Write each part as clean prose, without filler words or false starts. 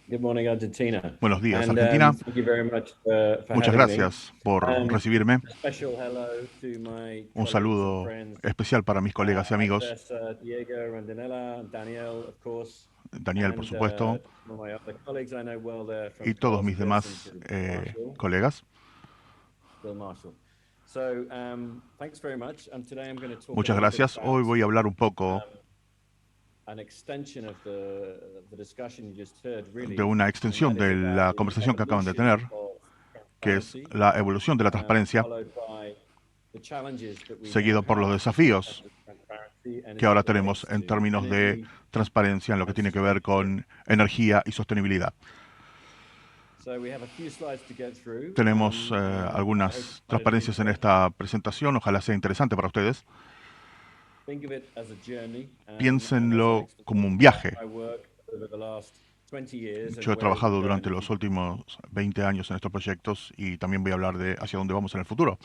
Good morning, Argentina. Buenos días, And Argentina. thank you very much for Muchas having me. gracias por Um, recibirme. a special hello to my Un colleagues and saludo friends, especial para mis colegas y amigos. Andres, Diego Rondinella, and Daniel, of course, Daniel, por and supuesto, some of my other colleagues I know well there y from todos mis Damascus, demás including Bill Marshall. colegas. Bill Marshall. So thanks very much. And today I'm going to talk a Muchas little bit gracias. Hoy about voy a hablar un poco um, an extension of the discussion you just heard, de really, una and that extensión is de about la the conversación que acaban de evolution tener, of que es transparency, la evolución de la transparencia, followed by the challenges that we now seguido por los have in desafíos terms of transparency and que as it ahora tenemos relates en to términos de energy transparencia en lo que and tiene que ver sustainability. con energía y sostenibilidad. So we have a few slides to get through. Tenemos I hope you algunas find it of transparencias en interest. esta presentación, ojalá sea interesante para ustedes. Think of it as a journey, and as an Piénsenlo como extension un of that, viaje. my work over the last 20 years Yo and he where it will trabajado go in durante the los future. últimos 20 años en estos proyectos y también voy a hablar de hacia dónde vamos en el futuro.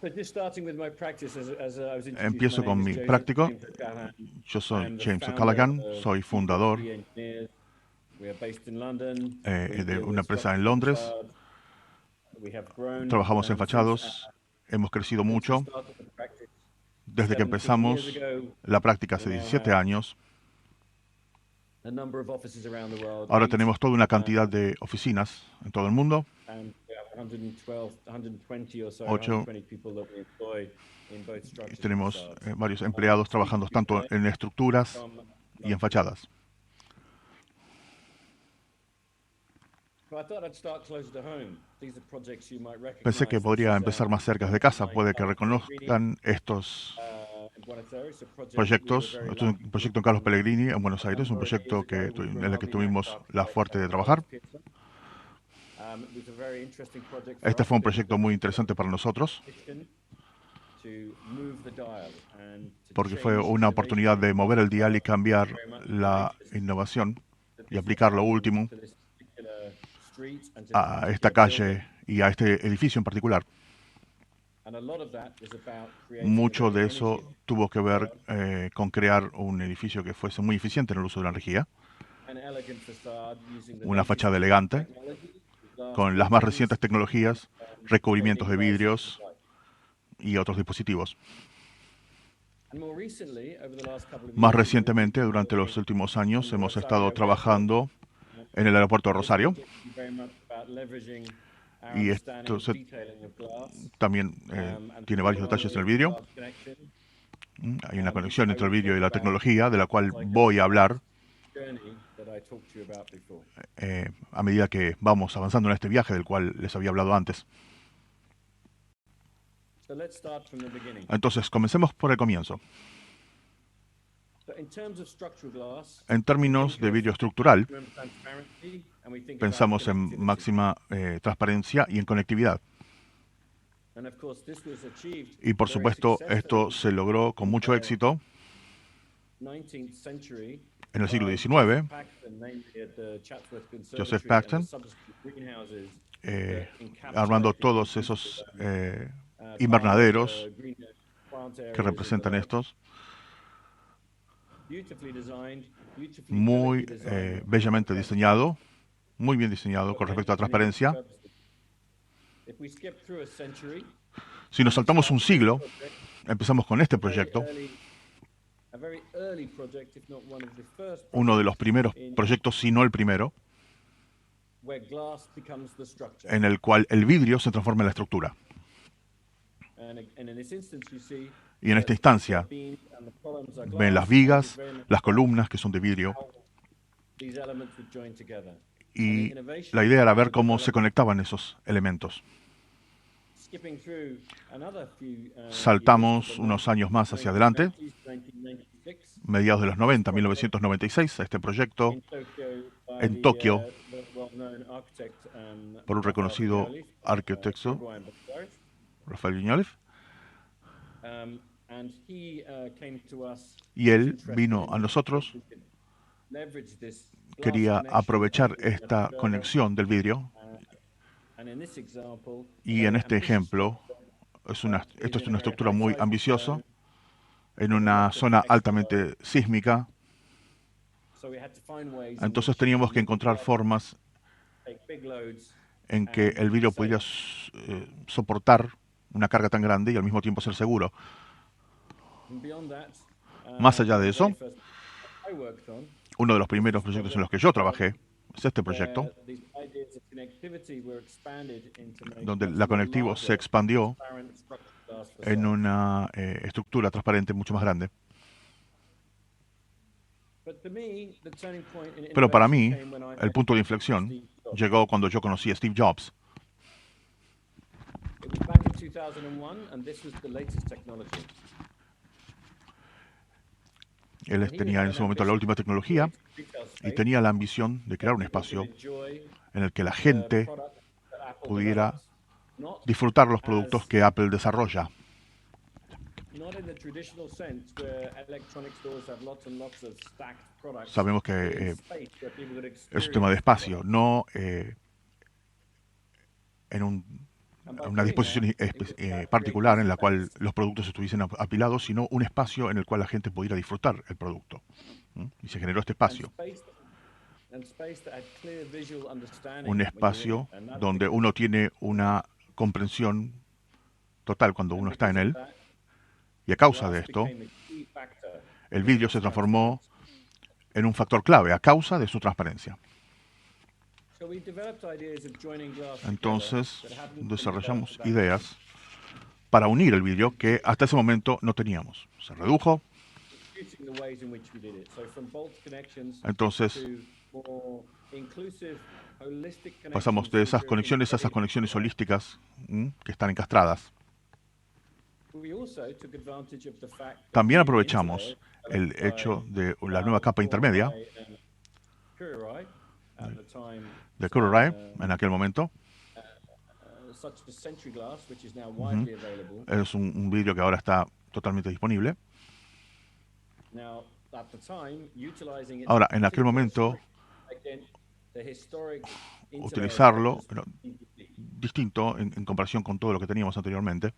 So just starting with my practice, as I was introduced, my Empiezo name con is mi Joseph práctico. James O'Callaghan. Yo I soy am the James founder O'Callaghan, of soy fundador G4P Engineers. We are based in London. We de deal una with empresa en structures and Londres. facades. We have grown Trabajamos en fachados, hemos crecido since we mucho. started the practice Desde que 17 years empezamos ago. la práctica We hace now 17 have años, a number of offices around the world, ahora 8, tenemos toda una cantidad de oficinas en todo el mundo, and we have 112, 120 or so, 8, 120 people that we employ in both y structures and tenemos facades. varios I'm empleados speaking trabajando to you tanto today en estructuras from y en London. fachadas. So I thought I'd start closer to home. These are projects you might Pensé que recognize. This podría is empezar más cerca de casa, Design puede que Carlos Pellegrini reconozcan estos in Buenos Aires, a project that we were proyectos. very Esto es lucky un to proyecto en Carlos implement Pellegrini, en Buenos a Aires, un number of years proyecto ago with en el que Ronaldinho tuvimos la Architects suerte and de Carlos trabajar. Pizzo. It was a very interesting project for Este us fue un because proyecto there muy was interesante para nosotros, a mission to move the dial and to porque fue change una innovation oportunidad in de mover el dial y facades cambiar very much the la latest innovación to y this aplicar lo último to this particular street and to this a esta particular building. calle y a este edificio en particular. And a lot of that was about creating a Mucho very de energy eso efficient tuvo que ver facade, con crear un edificio que fuese muy eficiente en el uso de la energía, an elegant facade using the una latest fachada elegante, technology, glass con las más coatings, recientes tecnologías, recubrimientos shading de devices and vidrios the like. y otros dispositivos. And more recently, over the last couple of Más years, we've been recientemente, durante los working últimos on años, the hemos estado Rosario Airport. trabajando en el aeropuerto de This Rosario project is very much about leveraging our y understanding esto of detailing of glass también and tiene varios detalles en technology el of the vidrio. glass connection, Hay una which conexión I entre el will vidrio talk y la about tecnología, de la cual as I go voy a through this hablar journey that I talked to you about before. a medida que vamos avanzando en este viaje del cual les había hablado antes. So let's start from the beginning. Entonces, comencemos por el comienzo. So in terms of structural glass, En we términos think de of vidrio estructural, maximum transparency and we think about pensamos en connectivity. máxima transparencia y en conectividad. And of course, this was achieved Y por very supuesto, esto successfully se logró con in mucho the éxito 19th century en el siglo by Joseph XIX. Paxton, namely at the Chatsworth Joseph Conservatory and the Paxton, subsequent greenhouses that armando encapsulate todos this esos part of invernaderos the green plant que areas and the representan like. estos, Beautifully designed, beautifully, muy elegantly designed with bellamente perfect diseñado, muy bien diseñado for con respecto a many different transparencia. purposes. If we skip through a century Si nos and we saltamos un start with this siglo, project, empezamos con este a proyecto, very early project, if not one of the first uno de los projects primeros in proyectos, si no el primero, where glass becomes the structure. en el cual el vidrio se transforma en la estructura. And in this instance, you see Y en esta that instancia the beams and the columns are ven las glass, and this is vigas, very much las about columnas que son de vidrio, how these elements would join together. And the y innovation la idea era and ver the cómo se development, conectaban esos elementos. skipping through another few years to Saltamos the unos años más hacia adelante, 1996, mediados de los 90, this project 1996, este proyecto in Tokyo by en Tokio the well-known architect por un Rafael reconocido Viñoly, arquitecto, Uruguay and Buenos Aires. Rafael Viñoles, And he came to us, y was él interested vino in a nosotros, we could leverage this glass quería connection aprovechar and bring that esta further. conexión del vidrio, And in this example, a y very en este ambitious ejemplo, structure, esto es in a una very estructura high muy seismic ambiciosa, zone, en with a una lot of zona extra altamente sísmica, Entonces teníamos que encontrar formas en que el vidrio pudiera soportar una carga tan grande y al mismo tiempo ser seguro. Más allá de eso, uno de los primeros proyectos en los que yo trabajé es este proyecto, donde la conectivo se expandió en una estructura transparente mucho más grande. Pero para mí, el punto de inflexión llegó cuando yo conocí a Steve Jobs. Él tenía en ese momento la última tecnología y tenía la ambición de crear un espacio en el que la gente pudiera disfrutar los productos que Apple desarrolla. Sabemos que es un tema de espacio, no en una disposición particular en la cual los productos estuviesen apilados, sino un espacio en el cual la gente pudiera disfrutar el producto. Y se generó este espacio. Un espacio donde uno tiene una comprensión total cuando uno está en él. Y a causa de esto, el vidrio se transformó en un factor clave, a causa de su transparencia. Entonces, desarrollamos ideas para unir el vidrio que hasta ese momento no teníamos. Se redujo. Entonces, pasamos de esas conexiones a esas conexiones holísticas que están encastradas. También aprovechamos el hecho de la nueva capa intermedia de Kurorai en aquel momento. Es un vidrio que ahora está totalmente disponible. Ahora, en aquel momento, utilizarlo pero distinto en comparación con todo lo que teníamos anteriormente.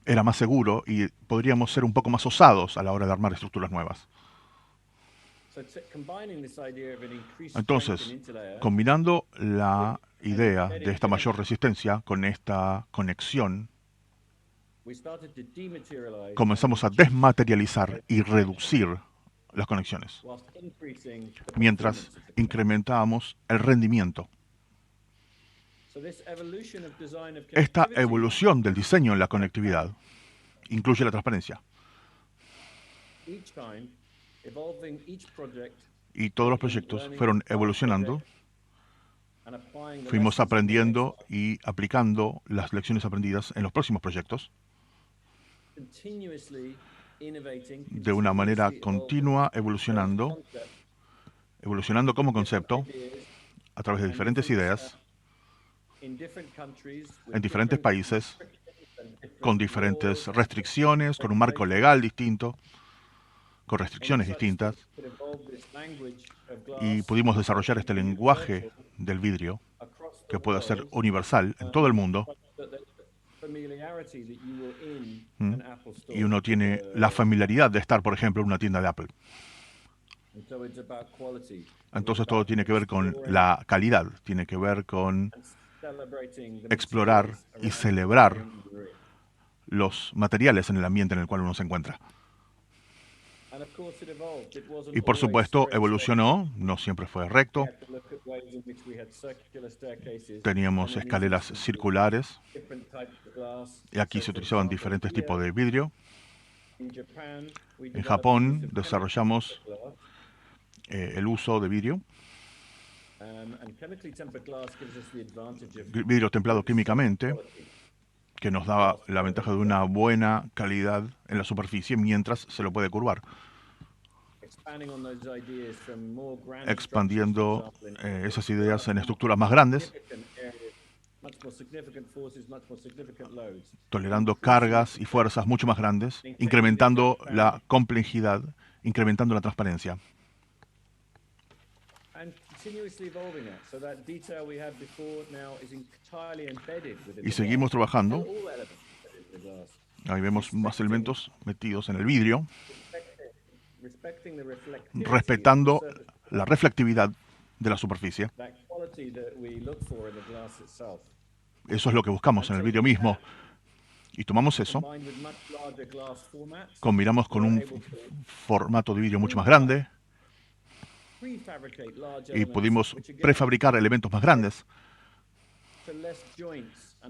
Era más seguro y podríamos ser un poco más osados a la hora de armar estructuras nuevas. Entonces, combinando la idea de esta mayor resistencia con esta conexión, comenzamos a desmaterializar y reducir las conexiones, mientras incrementábamos el rendimiento. Esta evolución del diseño en la conectividad incluye la transparencia. Y todos los proyectos fueron evolucionando. Fuimos aprendiendo y aplicando las lecciones aprendidas en los próximos proyectos de una manera continua, evolucionando como concepto a través de diferentes ideas en diferentes países, con diferentes restricciones, con un marco legal distinto, con restricciones distintas, y pudimos desarrollar este lenguaje del vidrio que puede ser universal en todo el mundo. Y uno tiene la familiaridad de estar, por ejemplo, en una tienda de Apple. Entonces todo tiene que ver con la calidad, tiene que ver con explorar y celebrar los materiales en el ambiente en el cual uno se encuentra. Y por supuesto evolucionó, no siempre fue recto. Teníamos escaleras circulares y aquí se utilizaban diferentes tipos de vidrio. En Japón desarrollamos el uso de vidrio. Vidrio templado químicamente, que nos daba la ventaja de una buena calidad en la superficie mientras se lo puede curvar. Expandiendo esas ideas en estructuras más grandes, tolerando cargas y fuerzas mucho más grandes, incrementando la complejidad, incrementando la transparencia. Y seguimos trabajando Ahí vemos más elementos metidos en el vidrio, respetando la reflectividad de la superficie. Eso es lo que buscamos en el vidrio mismo. Y tomamos eso, combinamos con un formato de vidrio mucho más grande y pudimos prefabricar elementos más grandes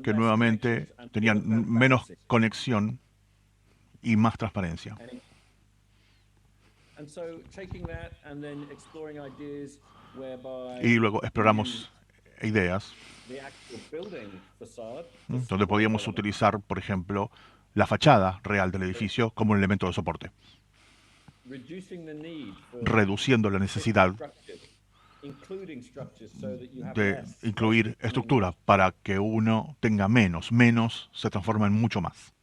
que nuevamente tenían menos conexión y más transparencia. Y luego exploramos ideas donde podíamos utilizar, por ejemplo, la fachada real del edificio como un elemento de soporte, reduciendo la necesidad de incluir estructura para que uno tenga menos. Menos se transforma en mucho más.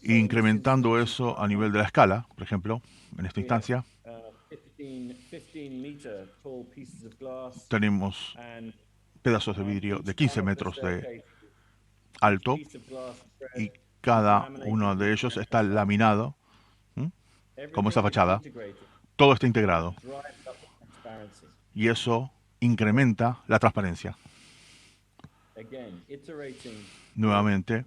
Incrementando eso a nivel de la escala, por ejemplo, en esta instancia, tenemos pedazos de vidrio de 15 metros de alto y cada uno de ellos está laminado, como esa fachada. Todo está integrado y eso incrementa la transparencia. Nuevamente,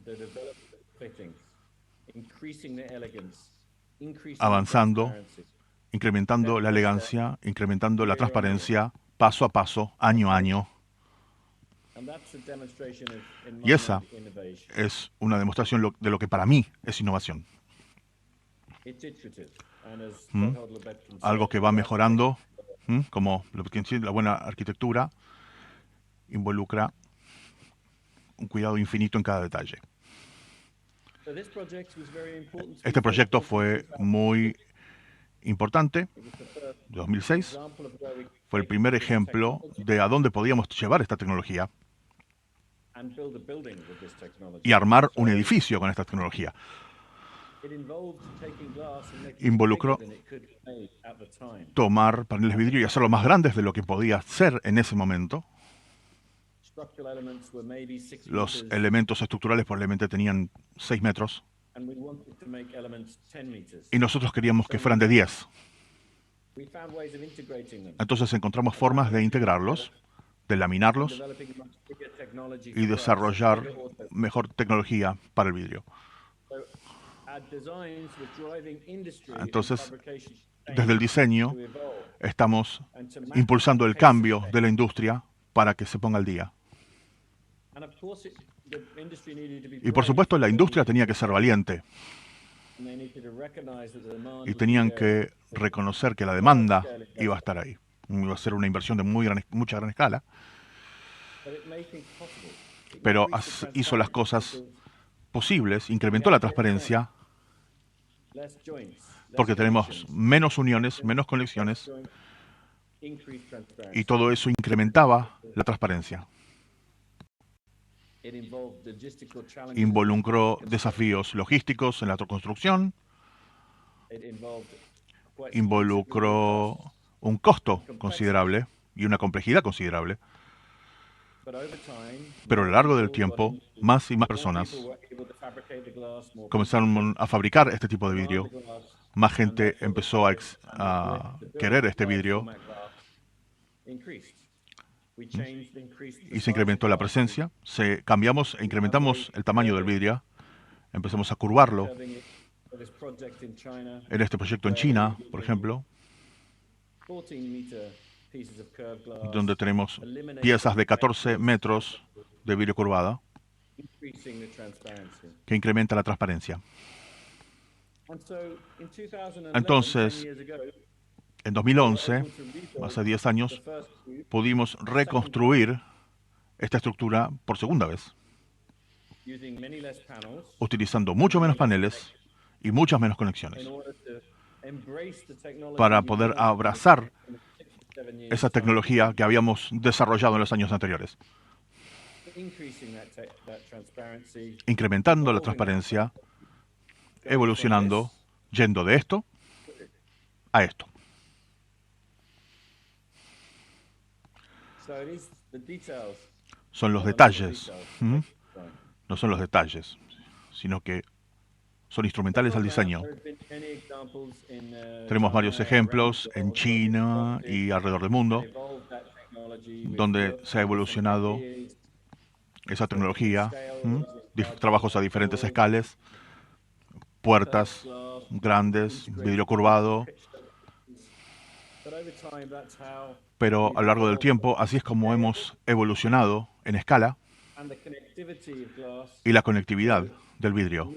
avanzando, incrementando la elegancia, incrementando la transparencia, paso a paso, año a año. Y esa es una demostración de lo que para mí es innovación. Algo que va mejorando, como la buena arquitectura, involucra un cuidado infinito en cada detalle. Este proyecto fue muy importante, 2006. Fue el primer ejemplo de a dónde podíamos llevar esta tecnología y armar un edificio con esta tecnología. Involucró tomar paneles de vidrio y hacerlo más grandes de lo que podía ser en ese momento. Los elementos estructurales probablemente tenían 6 metros y nosotros queríamos que fueran de 10. Entonces encontramos formas de integrarlos, de laminarlos y desarrollar mejor tecnología para el vidrio. Entonces, desde el diseño, estamos impulsando el cambio de la industria para que se ponga al día. Y por supuesto, la industria tenía que ser valiente. Y tenían que reconocer que la demanda iba a estar ahí. Iba a ser una inversión de mucha gran escala. Pero hizo las cosas posibles, incrementó la transparencia, porque tenemos menos uniones, menos conexiones, y todo eso incrementaba la transparencia. Involucró desafíos logísticos en la construcción, involucró un costo considerable y una complejidad considerable. Pero a lo largo del tiempo, más y más personas comenzaron a fabricar este tipo de vidrio. Más gente empezó a querer este vidrio y se incrementó la presencia. Cambiamos e incrementamos el tamaño del vidrio. Empezamos a curvarlo. En este proyecto en China, por ejemplo, donde tenemos piezas de 14 metros de vidrio curvado, que incrementa la transparencia. Entonces, en 2011, hace 10 años, pudimos reconstruir esta estructura por segunda vez, utilizando mucho menos paneles y muchas menos conexiones, para poder abrazar esa tecnología que habíamos desarrollado en los años anteriores, incrementando la transparencia, evolucionando, yendo de esto a esto. Son los detalles. no son los detalles, sino que son instrumentales al diseño. Tenemos varios ejemplos en China y alrededor del mundo, donde se ha evolucionado esa tecnología, trabajos a diferentes escalas, puertas grandes, vidrio curvado, pero a lo largo del tiempo, así es como hemos evolucionado en escala y la conectividad del vidrio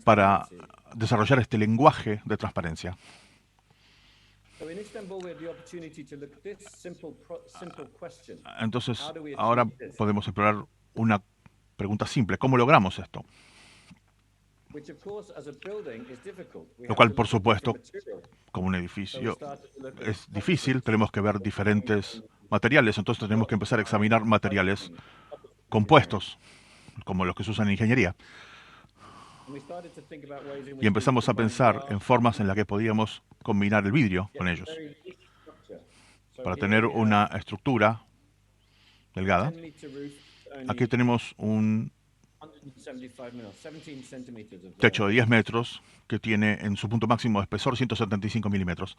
para desarrollar este lenguaje de transparencia. Entonces, ahora podemos explorar una pregunta simple. ¿Cómo logramos esto? Lo cual, por supuesto, como un edificio es difícil, tenemos que ver diferentes materiales. Entonces tenemos que empezar a examinar materiales compuestos, como los que se usan en ingeniería. Y empezamos a pensar en formas en las que podíamos combinar el vidrio con ellos, para tener una estructura delgada. Aquí tenemos un techo de 10 metros que tiene en su punto máximo de espesor 175 milímetros.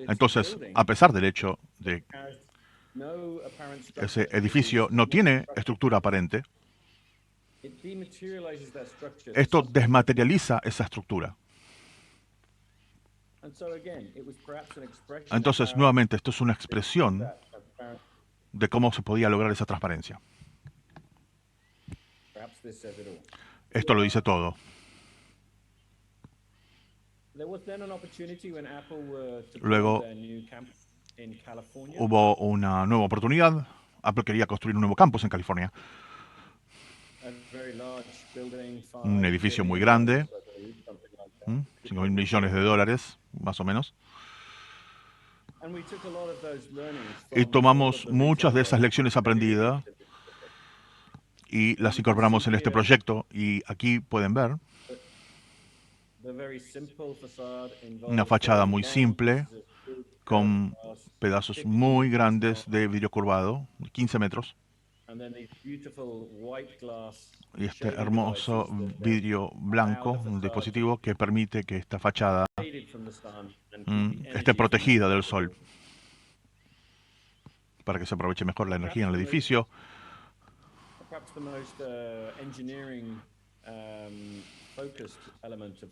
Entonces, a pesar del hecho de que ese edificio no tiene estructura aparente, esto desmaterializa esa estructura. Entonces, nuevamente, esto es una expresión de cómo se podía lograr esa transparencia. Esto lo dice todo. Luego hubo una nueva oportunidad. Apple quería construir un nuevo campus en California. Un edificio muy grande, 5.000 millones de dólares, más o menos. Y tomamos muchas de esas lecciones aprendidas y las incorporamos en este proyecto. Y aquí pueden ver una fachada muy simple con pedazos muy grandes de vidrio curvado, 15 metros. Y este hermoso vidrio blanco, un dispositivo que permite que esta fachada esté protegida del sol, para que se aproveche mejor la energía en el edificio.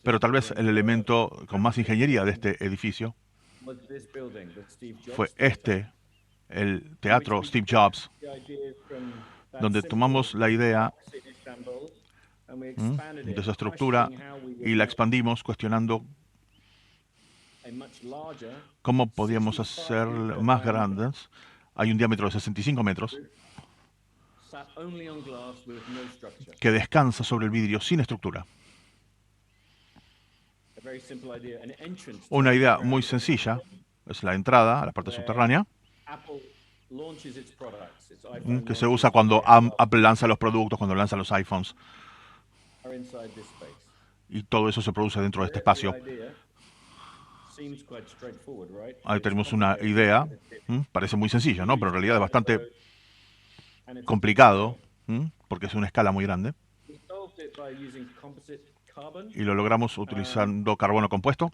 Pero tal vez el elemento con más ingeniería de este edificio fue el teatro Steve Jobs, donde tomamos la idea de esa estructura y la expandimos cuestionando cómo podíamos hacer más grandes. Hay un diámetro de 65 metros que descansa sobre el vidrio sin estructura. Una idea muy sencilla es la entrada a la parte subterránea, que se usa cuando Apple lanza los productos, cuando lanza los iPhones. Y todo eso se produce dentro de este espacio. Ahí tenemos una idea, parece muy sencilla, ¿no? Pero en realidad es bastante complicado, porque es una escala muy grande. Y lo logramos utilizando carbono compuesto.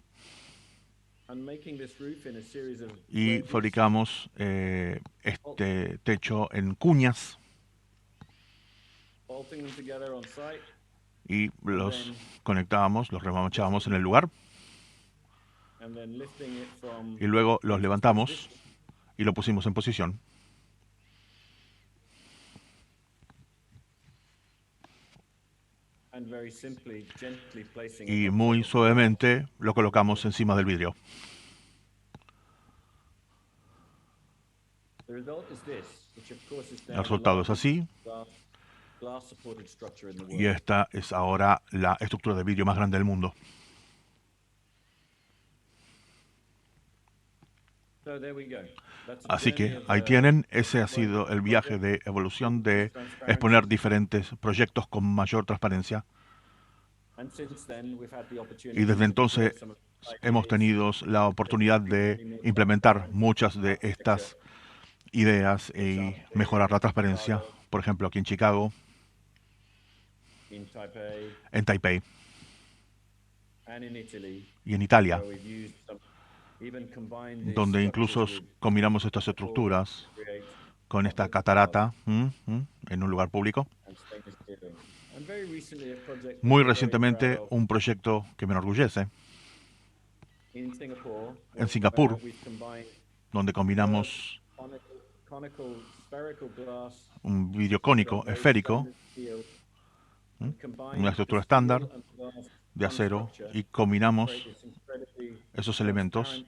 Y fabricamos este techo en cuñas. Y los conectábamos, los remachábamos en el lugar. Y luego los levantamos y lo pusimos en posición. Y muy suavemente lo colocamos encima del vidrio. El resultado es así. Y esta es ahora la estructura de vidrio más grande del mundo. Así que ahí tienen, ese ha sido el viaje de evolución de exponer diferentes proyectos con mayor transparencia. Y desde entonces hemos tenido la oportunidad de implementar muchas de estas ideas y mejorar la transparencia. Por ejemplo, aquí en Chicago, en Taipei y en Italia, donde incluso combinamos estas estructuras con esta catarata en un lugar público. Muy recientemente, un proyecto que me enorgullece en Singapur, donde combinamos un vidrio cónico esférico, una estructura estándar de acero, y combinamos esos elementos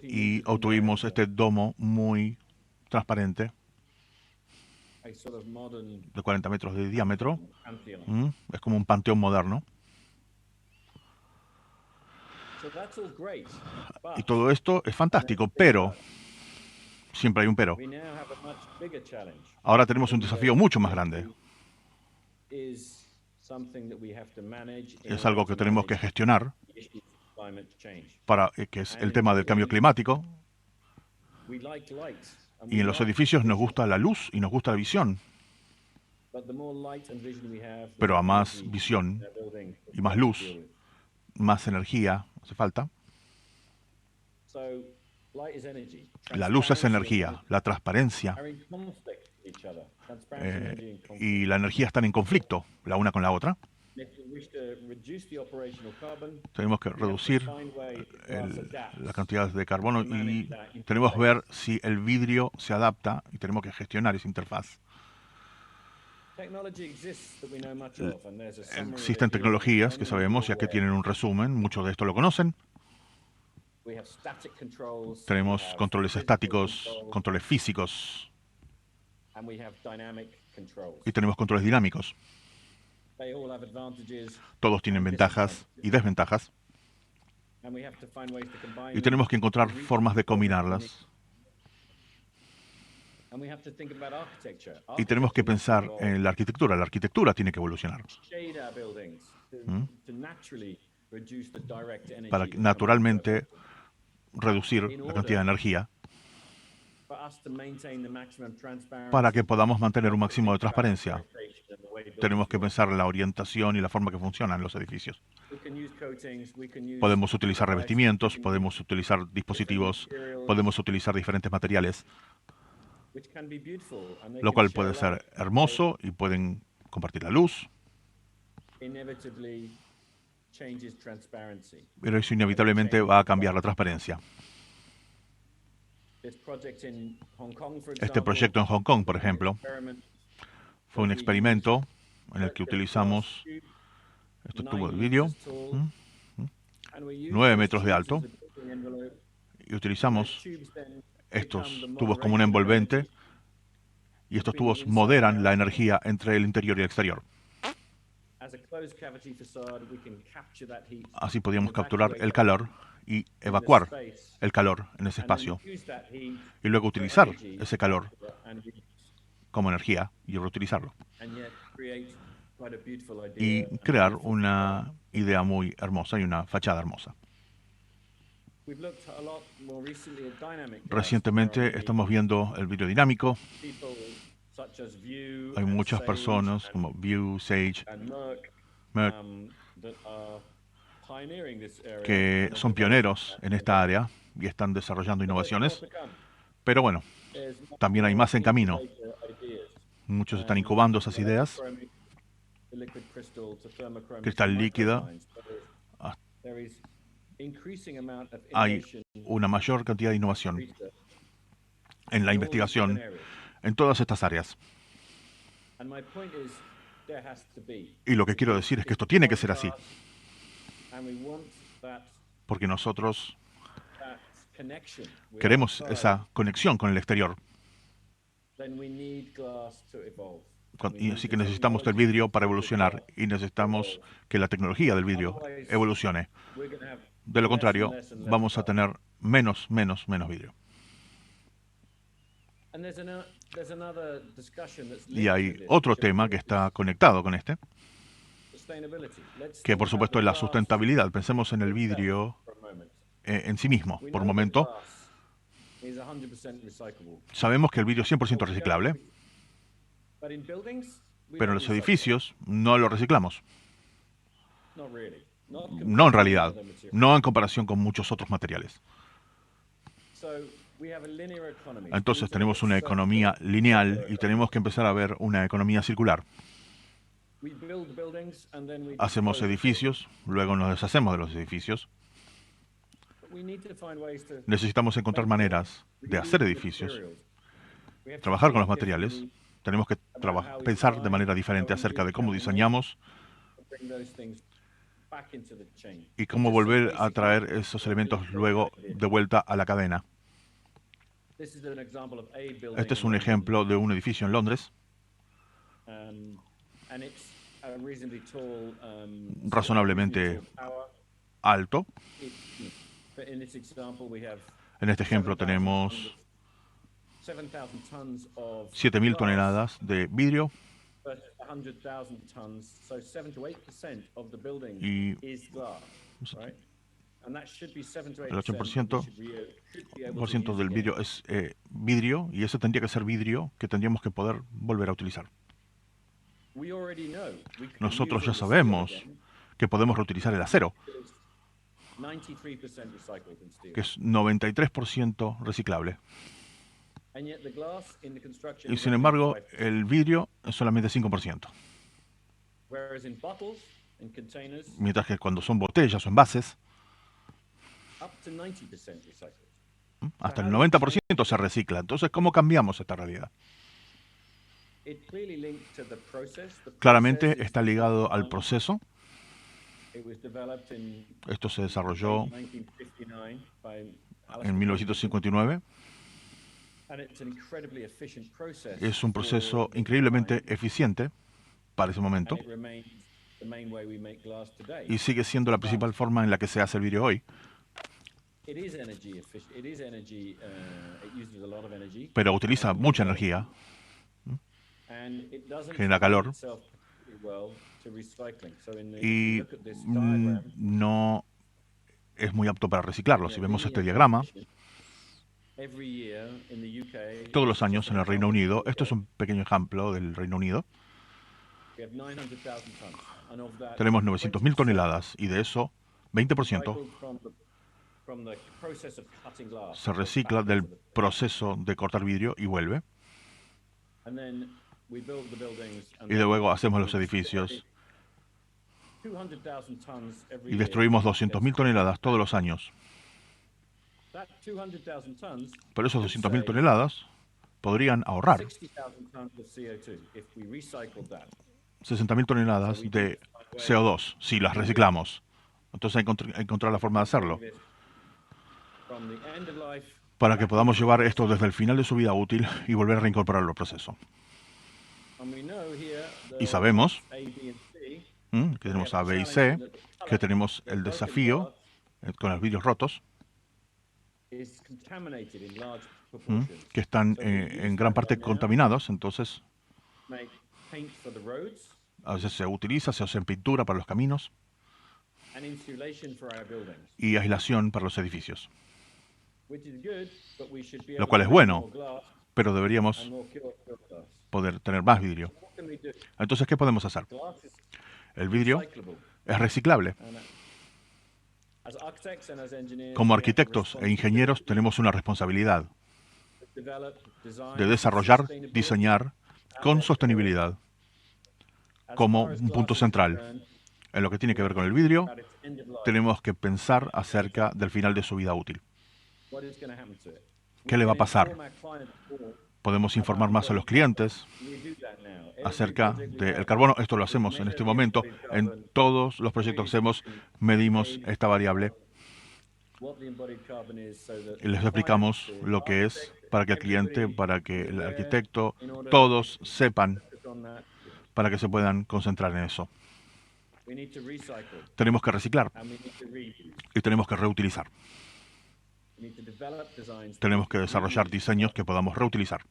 y obtuvimos este domo muy transparente de 40 metros de diámetro. Es como un panteón moderno. Y todo esto es fantástico, pero siempre hay un pero. Ahora tenemos un desafío mucho más grande. Es algo que tenemos que gestionar, que es el tema del cambio climático. Y en los edificios nos gusta la luz y nos gusta la visión. Pero a más visión y más luz, más energía hace falta. La luz es energía, la transparencia y la energía están en conflicto la una con la otra. Tenemos que reducir la cantidad de carbono y tenemos que ver si el vidrio se adapta y tenemos que gestionar esa interfaz. Existen tecnologías que sabemos, ya que tienen un resumen, muchos de esto lo conocen. Tenemos controles estáticos, controles físicos y tenemos controles dinámicos. Todos tienen ventajas y desventajas y tenemos que encontrar formas de combinarlas. Y tenemos que pensar en la arquitectura. La arquitectura tiene que evolucionar para naturalmente reducir la cantidad de energía, para que podamos mantener un máximo de transparencia. Tenemos que pensar en la orientación y la forma que funcionan los edificios. Podemos utilizar revestimientos, podemos utilizar dispositivos, podemos utilizar diferentes materiales, lo cual puede ser hermoso y pueden compartir la luz. Pero eso inevitablemente va a cambiar la transparencia. Este proyecto en Hong Kong, por ejemplo, fue un experimento en el que utilizamos estos tubos de vidrio, 9 metros de alto, y utilizamos estos tubos como un envolvente, y estos tubos moderan la energía entre el interior y el exterior. Así podíamos capturar el calor y evacuar el calor en ese espacio, y luego utilizar ese calor como energía y reutilizarlo. Y crear una idea muy hermosa y una fachada hermosa. Recientemente estamos viendo el vidrio dinámico. Hay muchas personas como View, Sage, Merck, que son pioneros en esta área y están desarrollando innovaciones. Pero bueno, también hay más en camino. Muchos están incubando esas ideas. Cristal líquida. Hay una mayor cantidad de innovación en la investigación en todas estas áreas. Y lo que quiero decir es que esto tiene que ser así. Porque nosotros queremos esa conexión con el exterior. Y así que necesitamos el vidrio para evolucionar y necesitamos que la tecnología del vidrio evolucione. De lo contrario, vamos a tener menos vidrio. Y hay otro tema que está conectado con este, que por supuesto es la sustentabilidad. Pensemos en el vidrio en sí mismo. Por un momento, Sabemos que el vidrio es 100% reciclable, pero en los edificios no lo reciclamos. No en realidad, no en comparación con muchos otros materiales. Entonces tenemos una economía lineal y tenemos que empezar a ver una economía circular. Hacemos edificios, luego nos deshacemos de los edificios. Necesitamos encontrar maneras de hacer edificios, trabajar con los materiales. Tenemos que pensar de manera diferente acerca de cómo diseñamos y cómo volver a traer esos elementos luego de vuelta a la cadena. Este es un ejemplo de un edificio en Londres, razonablemente alto. En este ejemplo tenemos 7.000 toneladas de vidrio y el 8% del vidrio es vidrio, y ese tendría que ser vidrio que tendríamos que poder volver a utilizar. Nosotros ya sabemos que podemos reutilizar el acero, que es 93% reciclable. Y sin embargo, el vidrio es solamente 5%. Mientras que cuando son botellas o envases, hasta el 90% se recicla. Entonces, ¿cómo cambiamos esta realidad? Claramente está ligado al proceso. Esto se desarrolló en 1959. Es un proceso increíblemente eficiente para ese momento y sigue siendo la principal forma en la que se hace el vidrio hoy. Pero utiliza mucha energía, genera calor y no es muy apto para reciclarlo. Si vemos este diagrama, todos los años en el Reino Unido, esto es un pequeño ejemplo del Reino Unido, tenemos 900.000 toneladas y de eso 20% se recicla del proceso de cortar vidrio y vuelve. Y luego hacemos los edificios y destruimos 200.000 toneladas todos los años. Pero esos 200.000 toneladas podrían ahorrar 60.000 toneladas de CO2 si las reciclamos. Entonces hay que encontrar la forma de hacerlo para que podamos llevar esto desde el final de su vida útil y volver a reincorporarlo al proceso. Y sabemos que tenemos A, B y C, que tenemos el desafío con los vidrios rotos, que están en gran parte contaminados. Entonces a veces se hace pintura para los caminos y aislación para los edificios, lo cual es bueno, pero deberíamos poder tener más vidrio. Entonces, ¿qué podemos hacer? El vidrio es reciclable. Como arquitectos e ingenieros tenemos una responsabilidad de desarrollar, diseñar con sostenibilidad como un punto central. En lo que tiene que ver con el vidrio, tenemos que pensar acerca del final de su vida útil. ¿Qué le va a pasar? Podemos informar más a los clientes acerca del carbono. Esto lo hacemos en este momento. En todos los proyectos que hacemos, medimos esta variable y les explicamos lo que es para que el cliente, para que el arquitecto, todos sepan, para que se puedan concentrar en eso. Tenemos que reciclar y tenemos que reutilizar. Tenemos que desarrollar diseños que podamos reutilizar.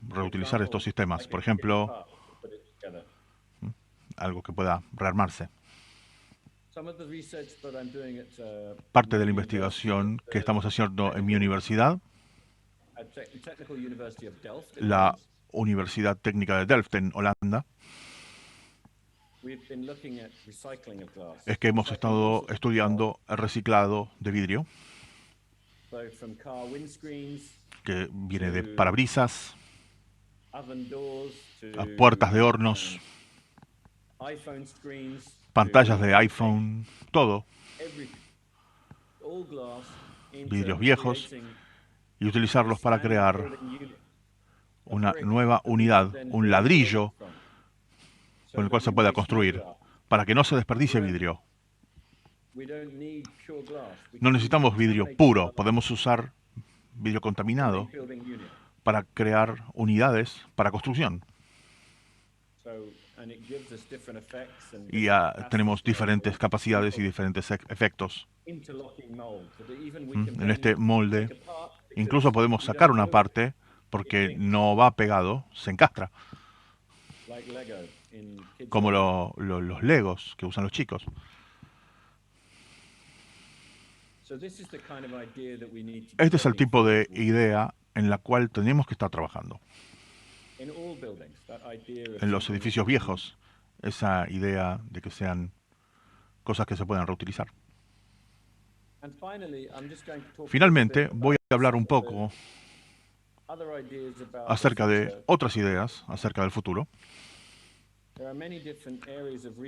Reutilizar estos sistemas. Por ejemplo, algo que pueda rearmarse. Parte de la investigación que estamos haciendo en mi universidad, la Universidad Técnica de Delft en Holanda, es que hemos estado estudiando el reciclado de vidrio, que viene de parabrisas, a puertas de hornos, pantallas de iPhone, todo, vidrios viejos, y utilizarlos para crear una nueva unidad, un ladrillo con el cual se pueda construir, para que no se desperdicie vidrio. No necesitamos vidrio puro, podemos usar vidrio contaminado para crear unidades para construcción. Y tenemos diferentes capacidades y diferentes efectos. En este molde incluso podemos sacar una parte porque no va pegado, se encastra, como los Legos que usan los chicos. Este es el tipo de idea en la cual tenemos que estar trabajando. En los edificios viejos, esa idea de que sean cosas que se puedan reutilizar. Finalmente, voy a hablar un poco acerca de otras ideas acerca del futuro.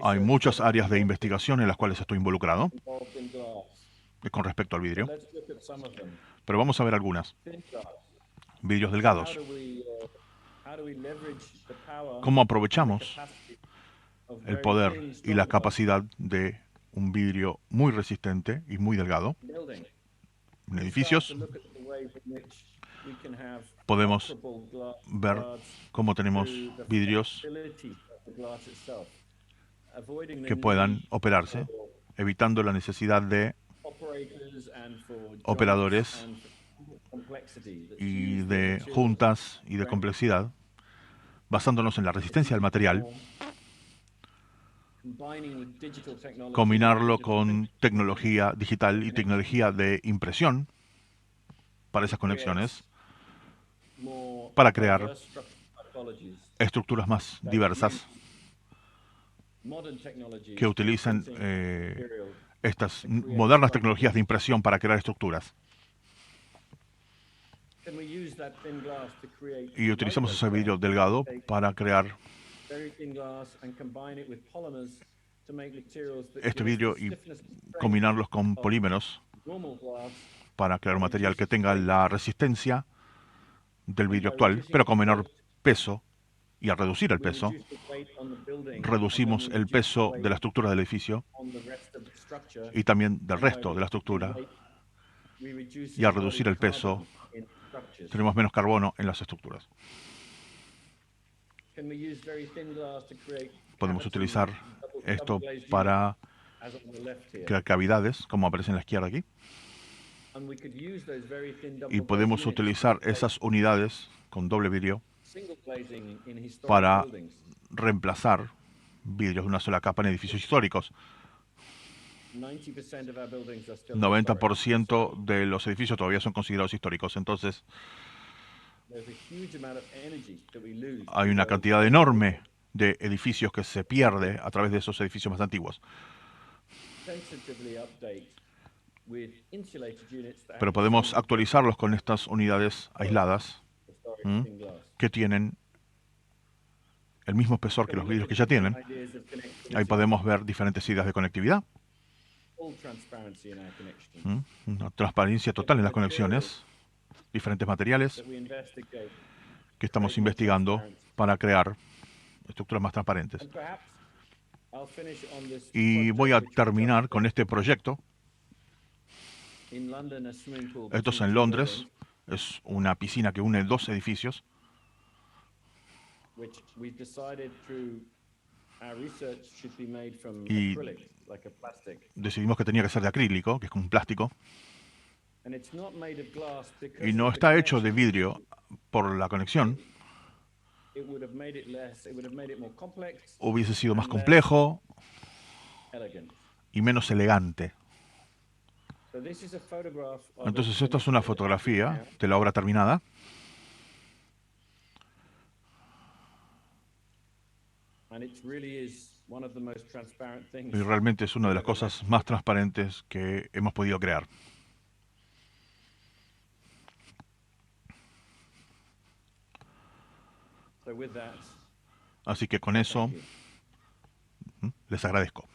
Hay muchas áreas de investigación en las cuales estoy involucrado con respecto al vidrio, pero vamos a ver algunas. Vidrios delgados. ¿Cómo aprovechamos el poder y la capacidad de un vidrio muy resistente y muy delgado? En edificios podemos ver cómo tenemos vidrios que puedan operarse, evitando la necesidad de operadores y de juntas y de complejidad, basándonos en la resistencia del material, combinarlo con tecnología digital y tecnología de impresión para esas conexiones, para crear estructuras más diversas que utilicen estas modernas tecnologías de impresión para crear estructuras. Y utilizamos ese vidrio delgado para crear este vidrio y combinarlos con polímeros para crear un material que tenga la resistencia del vidrio actual, pero con menor peso. Y al reducir el peso, reducimos el peso de la estructura del edificio y también del resto de la estructura. Y al reducir el peso, tenemos menos carbono en las estructuras. Podemos utilizar esto para crear cavidades, como aparece en la izquierda aquí. Y podemos utilizar esas unidades con doble vidrio para reemplazar vidrios de una sola capa en edificios históricos. 90% de los edificios todavía son considerados históricos, entonces hay una cantidad enorme de edificios que se pierde a través de esos edificios más antiguos. Pero podemos actualizarlos con estas unidades aisladas que tienen el mismo espesor que los vidrios que ya tienen. Ahí podemos ver diferentes ideas de conectividad. Una transparencia total en las conexiones, diferentes materiales que estamos investigando para crear estructuras más transparentes. Y voy a terminar con este proyecto. Esto es en Londres. Es una piscina que une dos edificios. Y decidimos que tenía que ser de acrílico, que es como un plástico. Y no está hecho de vidrio por la conexión. Hubiese sido más complejo y menos elegante. Entonces, esta es una fotografía de la obra terminada. Y realmente es una de las cosas más transparentes que hemos podido crear. Así que con eso, les agradezco.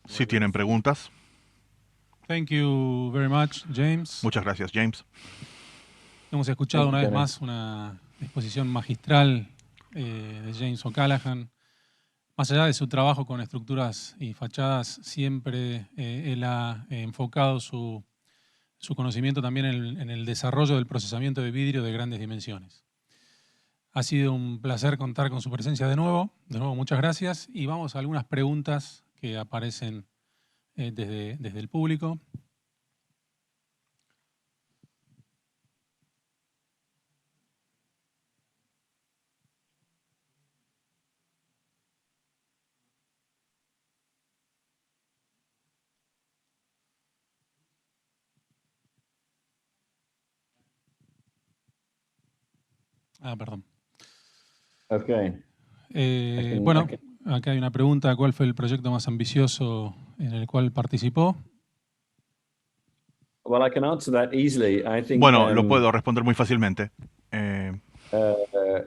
Si tienen preguntas. Thank you very much, James. Muchas gracias, James. Hemos escuchado una vez más una exposición magistral de James O'Callaghan. Más allá de su trabajo con estructuras y fachadas, siempre él ha enfocado su conocimiento también en el desarrollo del procesamiento de vidrio de grandes dimensiones. Ha sido un placer contar con su presencia de nuevo. De nuevo, muchas gracias. Y vamos a algunas preguntas que aparecen desde el público. Perdón. Okay. Bueno, acá hay una pregunta. ¿Cuál fue el proyecto más ambicioso en el cual participó? Well, I can answer that easily. I think, bueno, lo puedo responder muy fácilmente.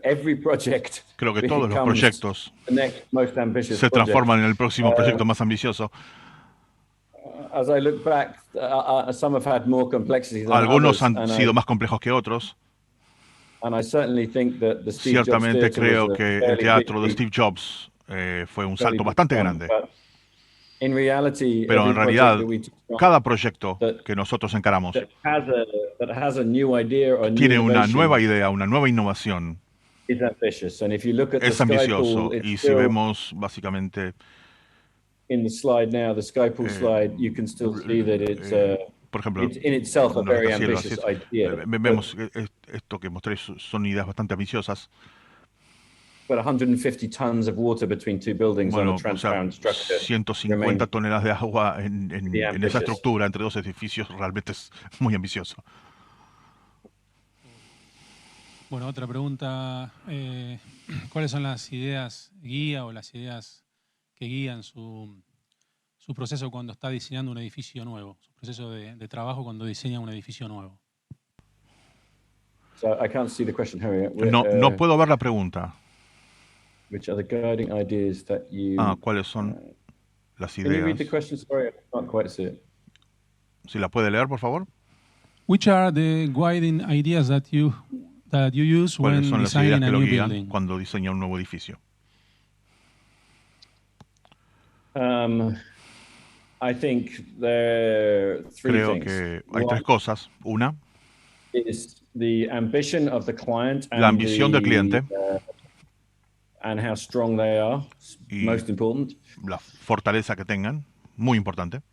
Every project creo que todos los proyectos the next most ambitious se transforman project. en el próximo proyecto más ambicioso. As I look back, some have had more complexity than Algunos others, han sido más complejos que otros. And I certainly think that the Steve Ciertamente Jobs creo was que a el teatro de big, Steve Jobs fue un salto bastante grande. In reality, pero en realidad, cada proyecto que nosotros encaramos tiene una nueva idea, una nueva innovación. Es ambicioso. Y si vemos básicamente por ejemplo, vemos esto que mostré, son ideas bastante ambiciosas. But 150 tons of water between two buildings on a transparent structure. 150 toneladas de agua en esa estructura entre dos edificios realmente es muy ambicioso. Bueno, otra pregunta. ¿Cuáles son las ideas guía o las ideas que guían su proceso cuando está diseñando un edificio nuevo? Su proceso de trabajo cuando diseña un edificio nuevo. So I can't see the question, Harry. No puedo ver la pregunta. Which are the guiding ideas that you, ¿cuáles son las ideas? Can you read the question? Sorry, I can't quite see it. ¿Si la puede leer, por favor? Which are the guiding ideas that you use when designing a new building? Cuando diseña un nuevo edificio. I think there are three things. Creo que hay tres cosas. Una is the ambition of the client and la ambición del cliente. And how strong they are, most important. La fortaleza que tengan, muy importante.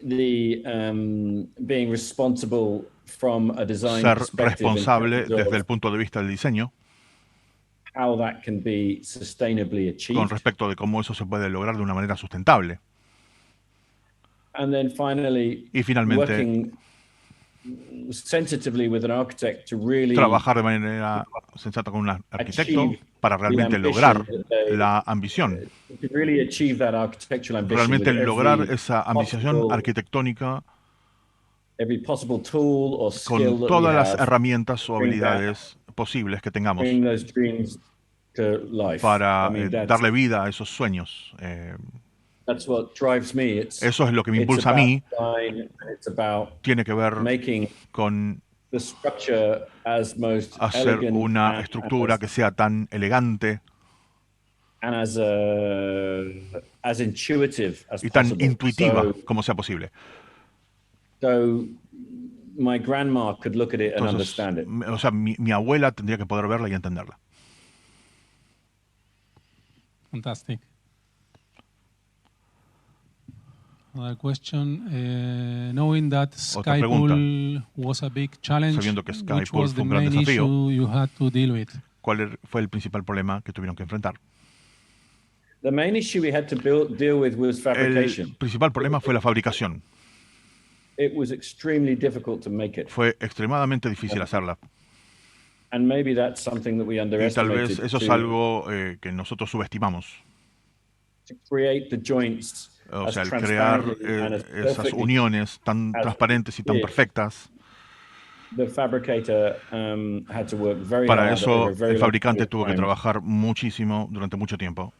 Being responsible from a design Ser perspective responsable desde el punto de vista del diseño. How that can be sustainably achieved. Con respecto de cómo eso se puede lograr de una manera sustentable. And then finally, y finalmente, working sensitively with an architect to really trabajar de manera sensata con un arquitecto para realmente lograr la ambición. Realmente lograr esa ambición arquitectónica con todas las herramientas o habilidades posibles que tengamos para darle vida a esos sueños. Eso es lo que me impulsa a mí. Tiene que ver con hacer una estructura que sea tan elegante y tan intuitiva como sea posible. Entonces, o sea, mi abuela tendría que poder verla y entenderla. Fantástico. Another question. Knowing that Otra pregunta. Skypool was a big challenge, Sabiendo que which Skypool was fue the un gran main desafío, issue you had to deal with? ¿cuál fue el principal problema que tuvieron que enfrentar? The main issue we had to deal with was fabrication. El principal problema fue la fabricación. It was extremely difficult to make it. Fue extremadamente difícil hacerla. And maybe that's something that we Y tal underestimated. vez eso es algo que nosotros subestimamos. To create the joints O as sea, el crear transparently and as esas perfectly uniones tan as transparentes y tan did. perfectas. The fabricator had to work very Para hard eso, over a very el long fabricante period of tuvo que time. trabajar muchísimo durante mucho tiempo.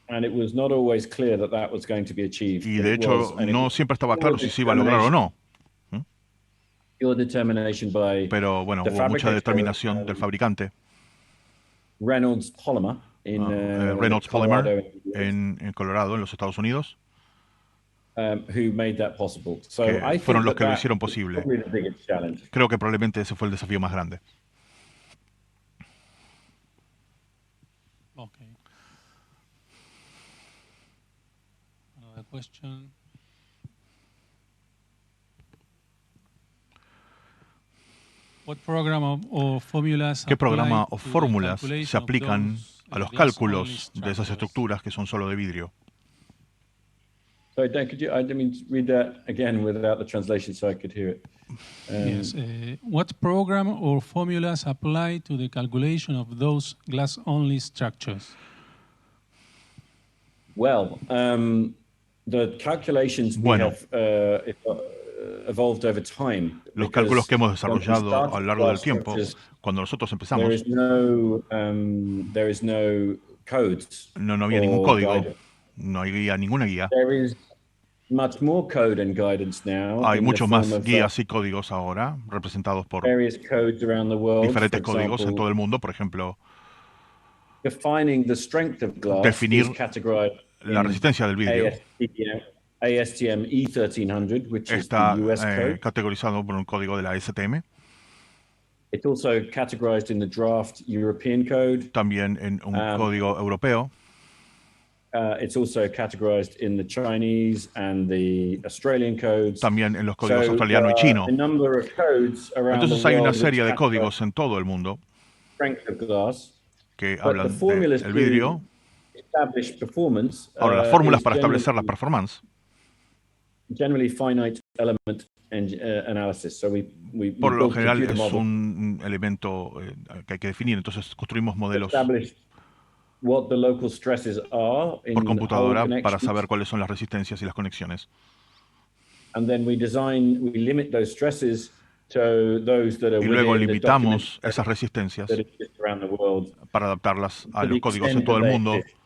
And it was not always clear that that was going to be achieved. Y but de it hecho, was, and it no was siempre estaba pure claro si se iba a lograr o no. Pure determination by Pero bueno, the hubo mucha fabricator, determinación del fabricante, Reynolds Polymer in Reynolds Colorado, Polymer, en Colorado, en los Estados Unidos, who made that possible. So que I fueron think los que lo that hicieron is posible. probably the biggest challenge. Creo que probablemente ese fue el desafío más grande. Okay. Another question. What program or formulas ¿Qué programa apply o to the fórmulas calculation se of aplican those, a los glass-only cálculos de esas structures? estructuras que son solo de vidrio? So Dan, could you? I mean, read that again without the translation, so I could hear it. Yes. What program or formulas apply to the calculation of those glass-only structures? Well, the calculations Bueno. we have evolved over time. Los because cálculos que hemos when we desarrollado started a lo largo del glass tiempo, structures, cuando nosotros there empezamos, is no codes. no había ningún or código, guidance. no había ninguna guía. There is much more code and guidance now. Hay in the muchos form más of, guías y códigos ahora, representados por various codes around the world. diferentes For códigos en example, todo el mundo. Por ejemplo, defining the strength of glass definir is categorized la in resistencia del vidrio ASTM E1300, which is está the US code. categorizado por un código de la STM, It's also categorized in the draft European code. también en un código europeo. It's also categorized in the Chinese and the Australian codes. También en los códigos So australiano y there are chino. a number of codes around Entonces the hay una world serie which de códigos en todo el mundo categorize strength of glass. que But hablan the formulas del vidrio. to establish performance. Ahora, las fórmulas is para establecer la generally- performance generally finite element analysis. So we por lo build general computer es models un elemento que hay que definir. Entonces construimos to modelos establish what the local stresses are in por whole computadora para connections. saber cuáles son las resistencias y las conexiones. And then we limit those stresses to those that are Y luego within the limitamos documents esas resistencias that exist around the world. para adaptarlas a to the los códigos en extent todo el that they mundo. exist.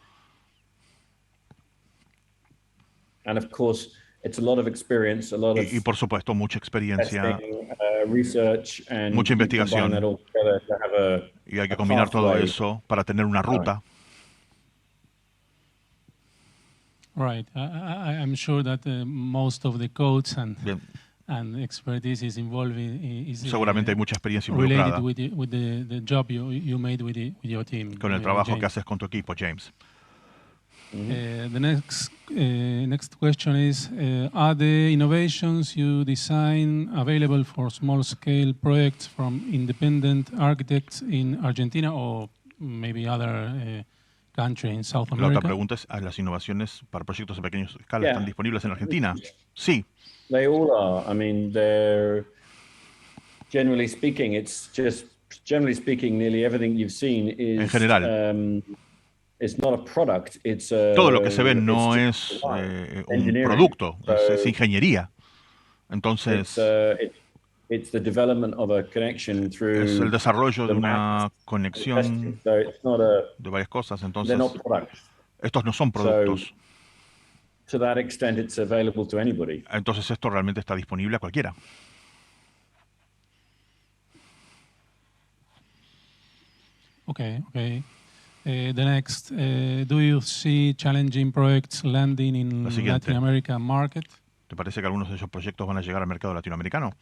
And of course, it's a lot of experience, a lot of Y por supuesto, mucha experiencia testing, research, and mucha you combine investigación. that all together to have y hay que a combinar todo pathway. eso para tener una ruta. Right. I'm sure that most of the codes Bien. and expertise is involved Seguramente hay mucha experiencia involucrada related with the job you made with your team. con el trabajo James. que haces con tu equipo, James. The next question is, are the innovations you design available for small-scale projects from independent architects in Argentina or maybe other country in South La America? otra pregunta es, ¿las innovaciones para proyectos de pequeña escala Yeah. están disponibles en Argentina? Sí, They all are. I mean, they're generally speaking, nearly everything you've seen is En general. It's not a product. It's a, todo lo que se ve no it's es just un engineering. producto, So es ingeniería. Entonces, it's the development of a connection through es el desarrollo de the una maths, conexión testing. So it's not de varias cosas. they're Entonces, not products. estos no son productos. To that extent, it's available to anybody. Entonces, esto realmente está disponible a cualquiera. Okay. The next, do you see challenging projects landing in La siguiente. Latin American market? ¿Te parece que algunos de esos proyectos van a llegar al mercado latinoamericano?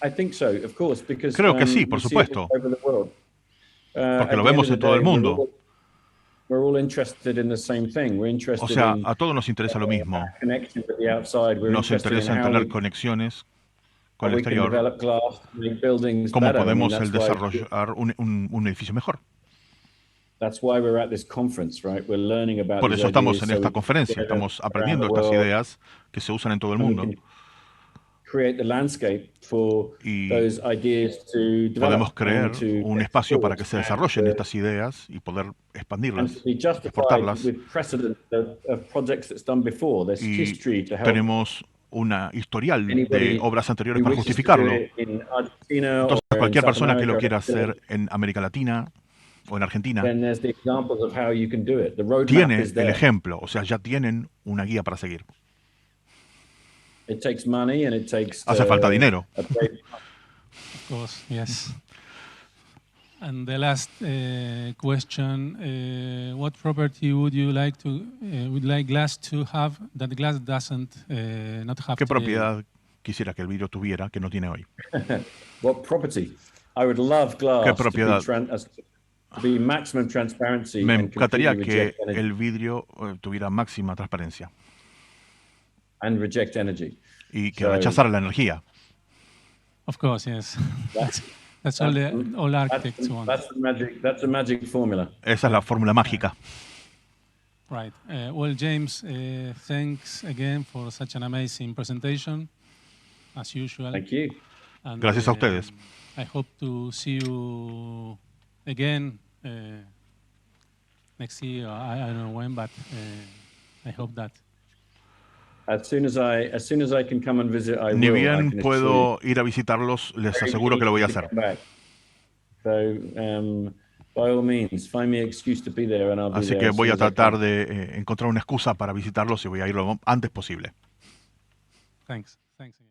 I think so, of course, because Creo que sí, por you see it supuesto. all over the world. Porque At lo the end vemos of en the todo el day, mundo. O sea, a todos nos interesa lo mismo. Nos interesa en tener conexiones con el exterior. ¿Cómo podemos desarrollar un edificio mejor? Por eso estamos en esta conferencia, estamos aprendiendo estas ideas que se usan en todo el mundo. Y podemos crear un espacio para que se desarrollen estas ideas y poder expandirlas, exportarlas. Y tenemos una historial de obras anteriores para justificarlo. Entonces, cualquier persona que lo quiera hacer en América Latina o en Argentina tiene el ejemplo, o sea, ya tienen una guía para seguir. Hace falta dinero. Of course, yes. And the last question: what property would you like glass to have that glass doesn't not have? ¿Qué propiedad quisiera que el vidrio tuviera que no tiene hoy? What property? I would love glass. ¿Qué propiedad? To be maximum transparency. Me encantaría que el vidrio tuviera máxima transparencia. And reject energy. Y que rechazara la energía. Of course, yes. That's all architects want. That's a magic formula. Esa es la fórmula mágica. Right. Well, James, thanks again for such an amazing presentation, as usual. Thank you. And, gracias a ustedes. I hope to see you again next year. I don't know when, but I hope that. As soon as I can come and visit, I will. Ni bien puedo ir a visitarlos, les aseguro que lo voy a hacer. So, by all means, find me an excuse to be there and I'll be there. Así que voy a tratar de encontrar una excusa para visitarlos y voy a ir lo antes posible. Thanks again.